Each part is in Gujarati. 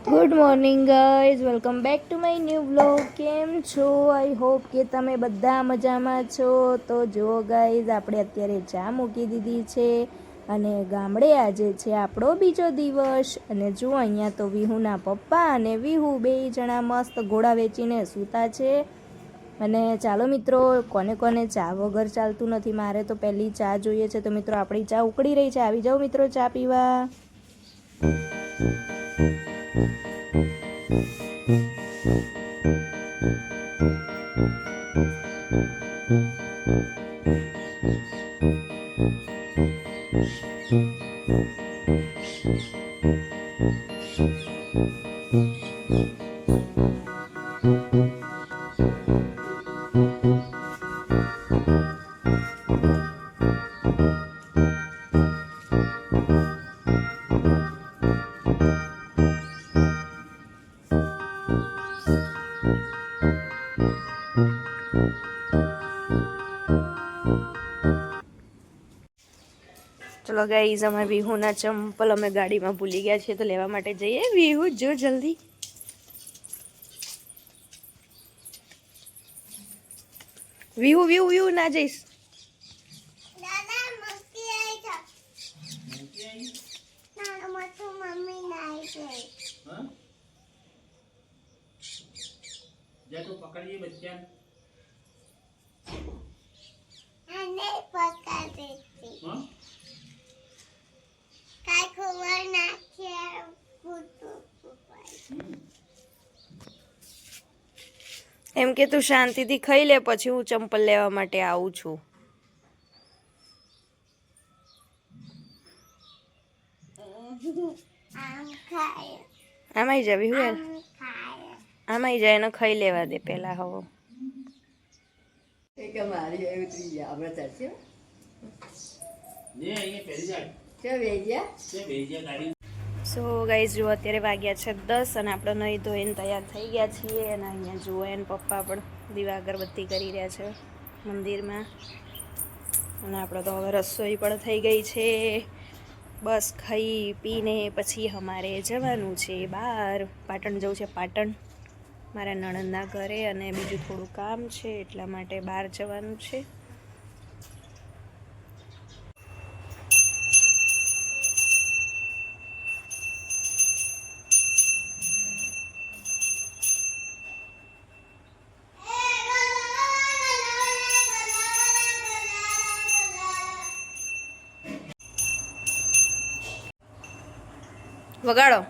Good morning guys, welcome back to my new blog. કેમ છો? આઈ હોપ કે તમે બધા મજામાં છો. તો જુઓ ગાઈઝ, આપણે અત્યારે ચા મૂકી દીધી છે અને ગામડે આજે છે આપણો બીજો દિવસ. અને જુઓ અહીંયા તો વિહુના પપ્પા અને વિહુ બે જણા મસ્ત ઘોડા વેચીને સૂતા છે. અને ચાલો મિત્રો, કોને કોને ચા વગર ચાલતું નથી. મારે તો પહેલી ચા જોઈએ છે. તો મિત્રો આપણી ચા ઉકળી રહી છે, આવી જાઓ મિત્રો ચા પીવા. ચલો ગાઈઝ, અમે વિહુના ચંપલ અમે ગાડીમાં ભૂલી ગયા છીએ તો લેવા માટે જઈએ. વિહુ જો જલ્દી. વિહુ વિહુ વિહુ ના જઈશ. પકડીએ બચ્ચા એમ કે તું શાંતિથી ખાઈ લે, પછી હું ચંપલ લેવા માટે આવું છું. આમાં જા વિહુ, આમાં જા, એને ખાઈ લેવા દે પેલા. હવે સો ગાઈઝ, જુઓ અત્યારે વાગ્યા છે 10 અને આપણે નહીં ધોઈને તૈયાર થઈ ગયા છીએ. અને અહીંયા જુઓ એને પપ્પા પણ દીવા અગરબત્તી કરી રહ્યા છે મંદિરમાં. અને આપણે તો હવે રસોઈ પણ થઈ ગઈ છે. બસ ખાઈ પીને પછી અમારે જવાનું છે બહાર. પાટણ જવું છે, પાટણ મારા નણંદના ઘરે. અને બીજું થોડું કામ છે એટલા માટે બહાર જવાનું છે. વગાડો.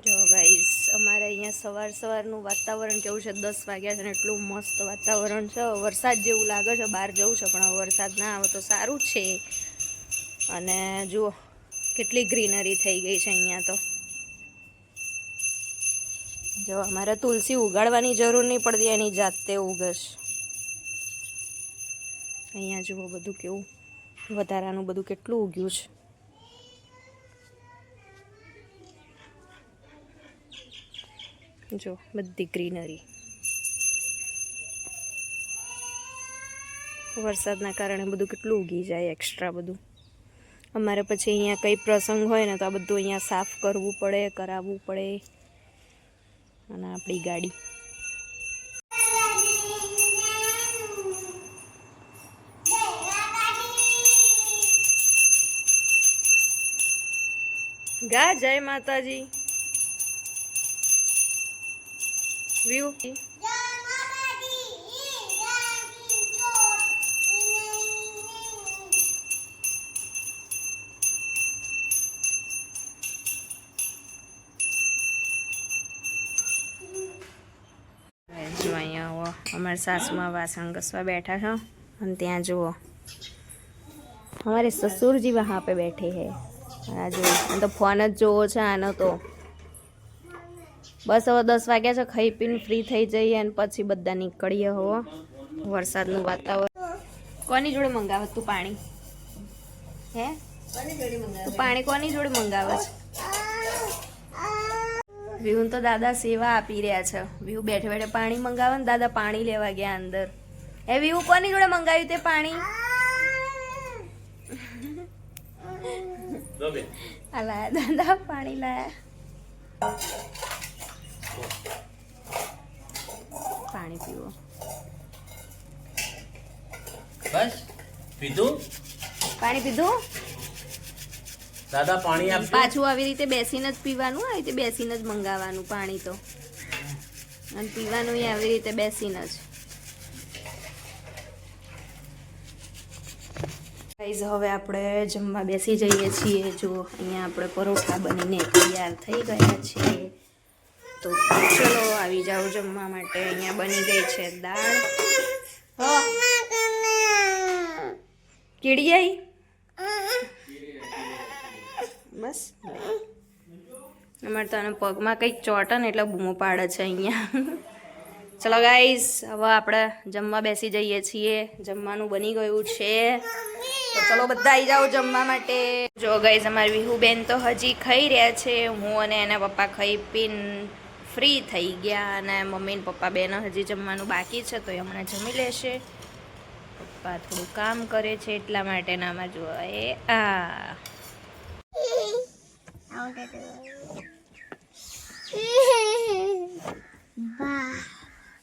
જો ગાઈસ, અમારે અહીંયા સવારનું વાતાવરણ કેવું છે? 10 વાગ્યા છે ને એટલું મસ્ત વાતાવરણ છે. વરસાદ જેવું લાગે છે, બહાર જવું છે પણ વરસાદ ના આવે તો સારું છે. અને જુઓ કેટલી ગ્રીનરી થઈ ગઈ છે અહીંયા તો. જો અમારે તુલસી ઉગાડવાની જરૂર નહીં પડતી, એની જાતે ઉગશ. અહીંયા જુઓ બધું કેવું વધારાનું બધું કેટલું ઉગ્યું છે. જો બધી ગ્રીનરી. વરસાદના કારણે બધું કેટલું ઉગી જાય એક્સ્ટ્રા બધું. અમારે પછી અહીંયા કંઈ પ્રસંગ હોય ને તો આ બધું અહીંયા સાફ કરવું પડે, કરાવવું પડે. અને આપણી ગાડી ગા. જય માતાજી. વ્યૂ જો અહીંયા અમારા સાસુમાં વાસણ ઘસવા બેઠા છો. અને ત્યાં જુઓ हमारे ससुर जी वहाँ पे बैठे हैं. આ જો તો ફોન જ જોવો છે આનો તો. બસ હવે 10 વાગ્યા છે, ખાઈ પીને ફ્રી થઈ જઈએ અને પછી બધા નીકળીએ. હો વરસાદનું વાતાવરણ. કોની જોડે મંગાવે તું પાણી? હે તું પાણી કોની જોડે મંગાવે છે? વિહુ તો દાદા સેવા આપી રહ્યા છે. વિહુ બેઠે બેઠે પાણી મંગાવે ને દાદા પાણી લેવા ગયા અંદર. એ વિહુ કોની જોડે મંગાવ્યું તે પાણી? દે. આ લાયા દાદા પાણી લાયા. પાણી પીવો. બસ પીધું? પાણી પીધું? દાદા પાણી આપજો. પાછું આવી રીતે બેસીને જ પીવાનું, આવી રીતે બેસીને જ મંગાવવાનું પાણી તો, અને પીવાનું આવી રીતે બેસીને જ. ગાઈઝ હવે આપણે જમવા બેસી જઈએ છીએ. જો અહીંયા આપણે પરોઠા બનીને તૈયાર થઈ ગયા છે. તો ચલો આવી જાઓ જમવા માટે. અહીંયા બની ગઈ છે દાળ. કીડી આવી બસ. અમારે તો આના પગમાં કંઈક ચોટે ને એટલે બૂમો પાડે છે અહીંયા. ચલો ગાઈઝ હવે આપણે જમવા બેસી જઈએ છીએ. જમવાનું બની ગયું છે, તો ચલો બધા આવી જાઓ જમવા માટે. જો ગાઈઝ અમારી વિહુબેન તો હજી ખાઈ રહ્યા છે. હું અને એના પપ્પા ખાઈ પીને ફ્રી થઈ ગયા, અને મમ્મી ને પપ્પા બેને હજી જમવાનું બાકી છે, તો એ હમણાં જમી લેશે. પપ્પા થોડું કામ કરે છે એટલા માટે નામાં જો એ આ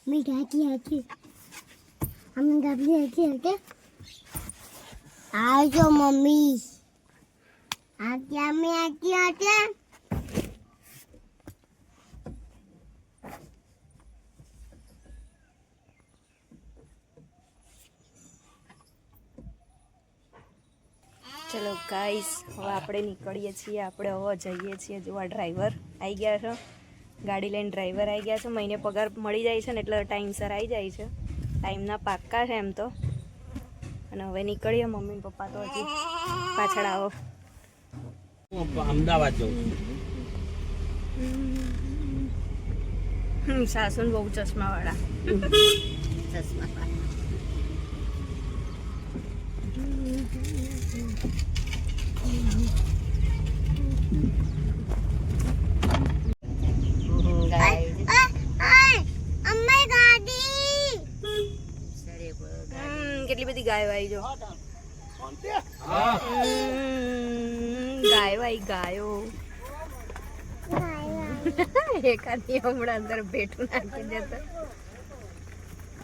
મીઠાઈ હતી અમે ગાબલી હતી ઓકે આજો મમ્મી આ ક્યાં મે આતી હતી ચલો ગાઈસ હવે આપણે નીકળીએ છીએ. આપણે હવે જઈએ છીએ. જો આ ડ્રાઈવર આવી ગયા છે, ગાડી લઈને ડ્રાઈવર આવી ગયા છે. મહિને પગાર મળી જાય છે ને એટલે ટાઈમસર આવી જાય છે. ટાઈમના પાક્કા છે એમ તો. અને હવે નીકળીએ. મમ્મી ને પપ્પા તો હજી પાછળ આવો. અમદાવાદ જવું. સાસુ ને બહુ ચશ્માવાળા. અમ્મા ગાડી કેટલી બધી ગાયો આવી જો. હા ગાયો આવી ગાયો. એકાદી હમણાં અંદર બેઠું નાખી દેતો.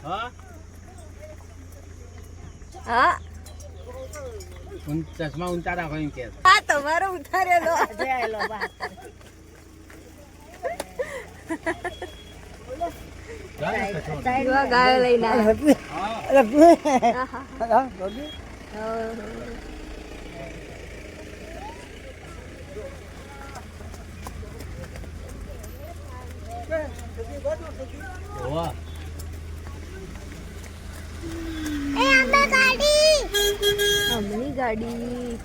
હા હા ચશ્મા ઊંચા રાખો એમ કે. હા તમારો ઉતારેલો. ગાયો લઈને વાહ એ અમ્મા ગાડી અમની ગાડી.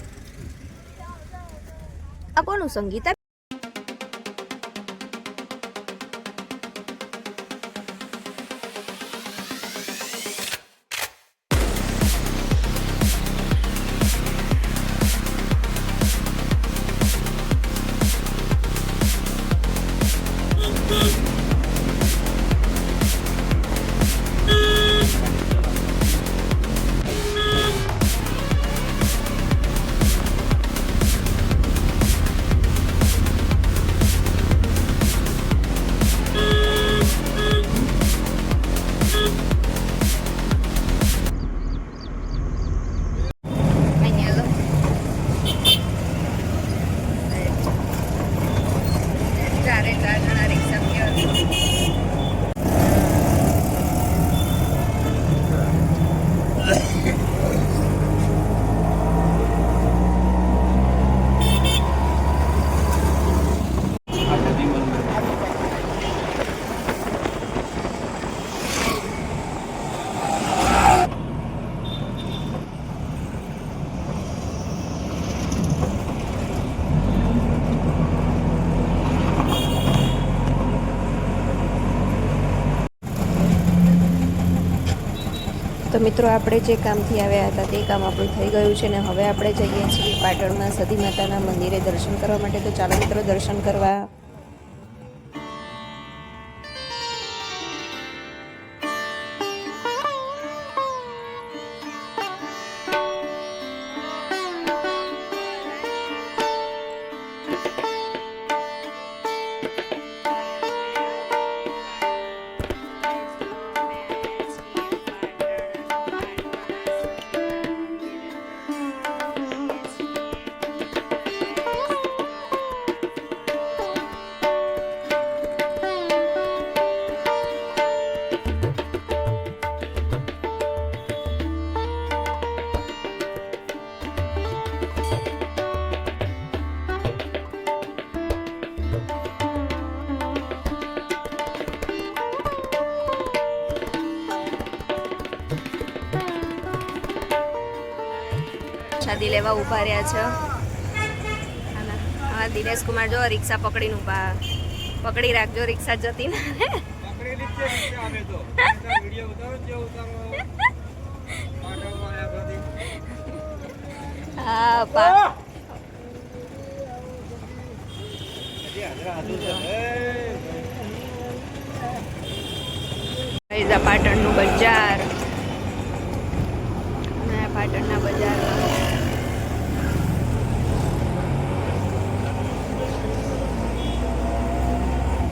આ કોનું સંગીત? તો મિત્રો આપણે જે કામથી આવ્યા હતા તે કામ આપણું થઈ ગયું છે ને હવે આપણે જઈએ છીએ પાટણમાં સતી માતાના મંદિરે દર્શન કરવા માટે. તો ચાલો મિત્રો દર્શન કરવા. પ્રસાદી લેવા ઊભા રહ્યા છે અને હા દિનેશ કુમાર જો રિક્ષા પકડીને ઊભા પકડી રાખજો રિક્ષા જતી ને હા પાટણનું બજાર પાટણના બજાર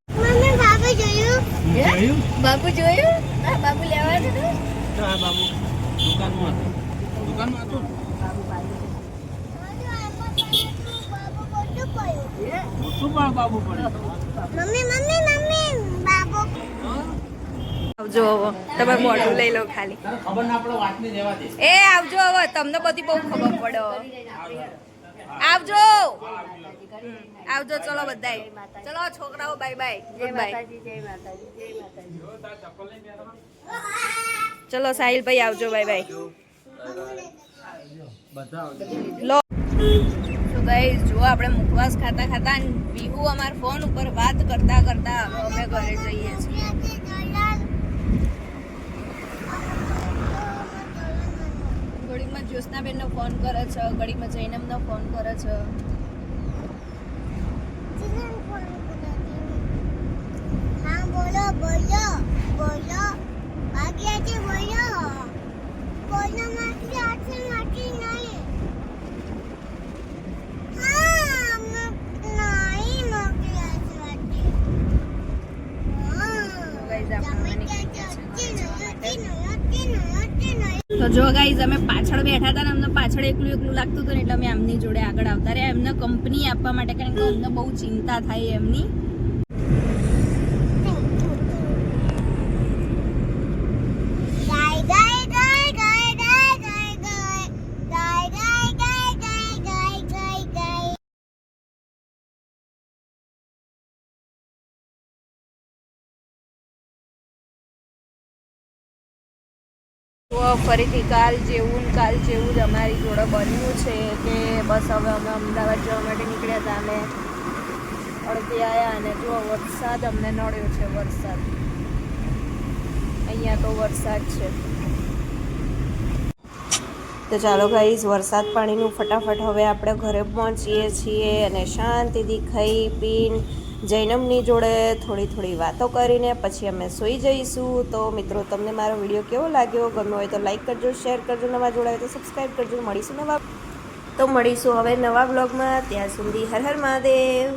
મમ્મી બાબુ જોયું બાબુ જોયું હા બાબુ લેવા છે હા બાબુ દુકાનમાં હતું શું પણ બાબુ પડ્યું મમ્મી મમ્મી મમ્મી બાબુ આવજો હવે તમે મોઢું લઈ લો ખાલી ખબર ના પડે વાત નહીં રહેવા દે એ આવજો હવે તમને બધી બહુ ખબર પડે આવજો આવજો ચલો બધાય ચલો છોકરાઓ બાય બાય ગુડ બાય ચલો સાહિલભાઈ આવજો બાય બાય લો તો ગાઈસ જો આપણે મુખવાસ ખાતા ખાતા વિહુ અમાર ફોન ઉપર વાત કરતા કરતા અમે ઘરે જઈએ છીએ ઘડીમાં જ્યોત્સનાબેનનો ફોન કરે છે ઘડીમાં જૈનમનો ફોન કરે છે હા બોલો બોલો બોલો આગેથી બોલો બોલો માથી આથી માથી નહીં હા નહીં મોકલ્યા છે વાટી ગાઈસ આપણે હા તો જો ગાઈઝ અમે પાછળ બેઠા હતા ને અમને પાછળ એકલું એકલું લાગતું હતું ને એટલે અમે એમની જોડે આગળ આવતા રહ્યા એમને કંપની આપવા માટે કારણ કે અમને બહુ ચિંતા થાય એમની તો ફરીથી કાલ જેવું જ અમારી જોડે બન્યું છે કે બસ હવે અમે અમદાવાદ જવા માટે નીકળ્યા હતા અમે અડધી આવ્યા અને જો વરસાદ અમને નડ્યો છે વરસાદ અહીંયા તો વરસાદ છે તો ચાલો ગાઈઝ વરસાદ પાણીનું ફટાફટ હવે આપણે ઘરે પહોંચીએ છીએ અને શાંતિથી ખાઈ પીને જૈનમની જોડે થોડી વાતો કરીને પછી અમે સૂઈ જઈશું તો મિત્રો તમને મારો વિડીયો કેવો લાગ્યો ગમ્યો હોય તો લાઈક કરજો શેર કરજો નવા જોડાય તો સબસ્ક્રાઈબ કરજો મળીશું હવે નવા બ્લોગમાં ત્યાં સુધી હર હર મહાદેવ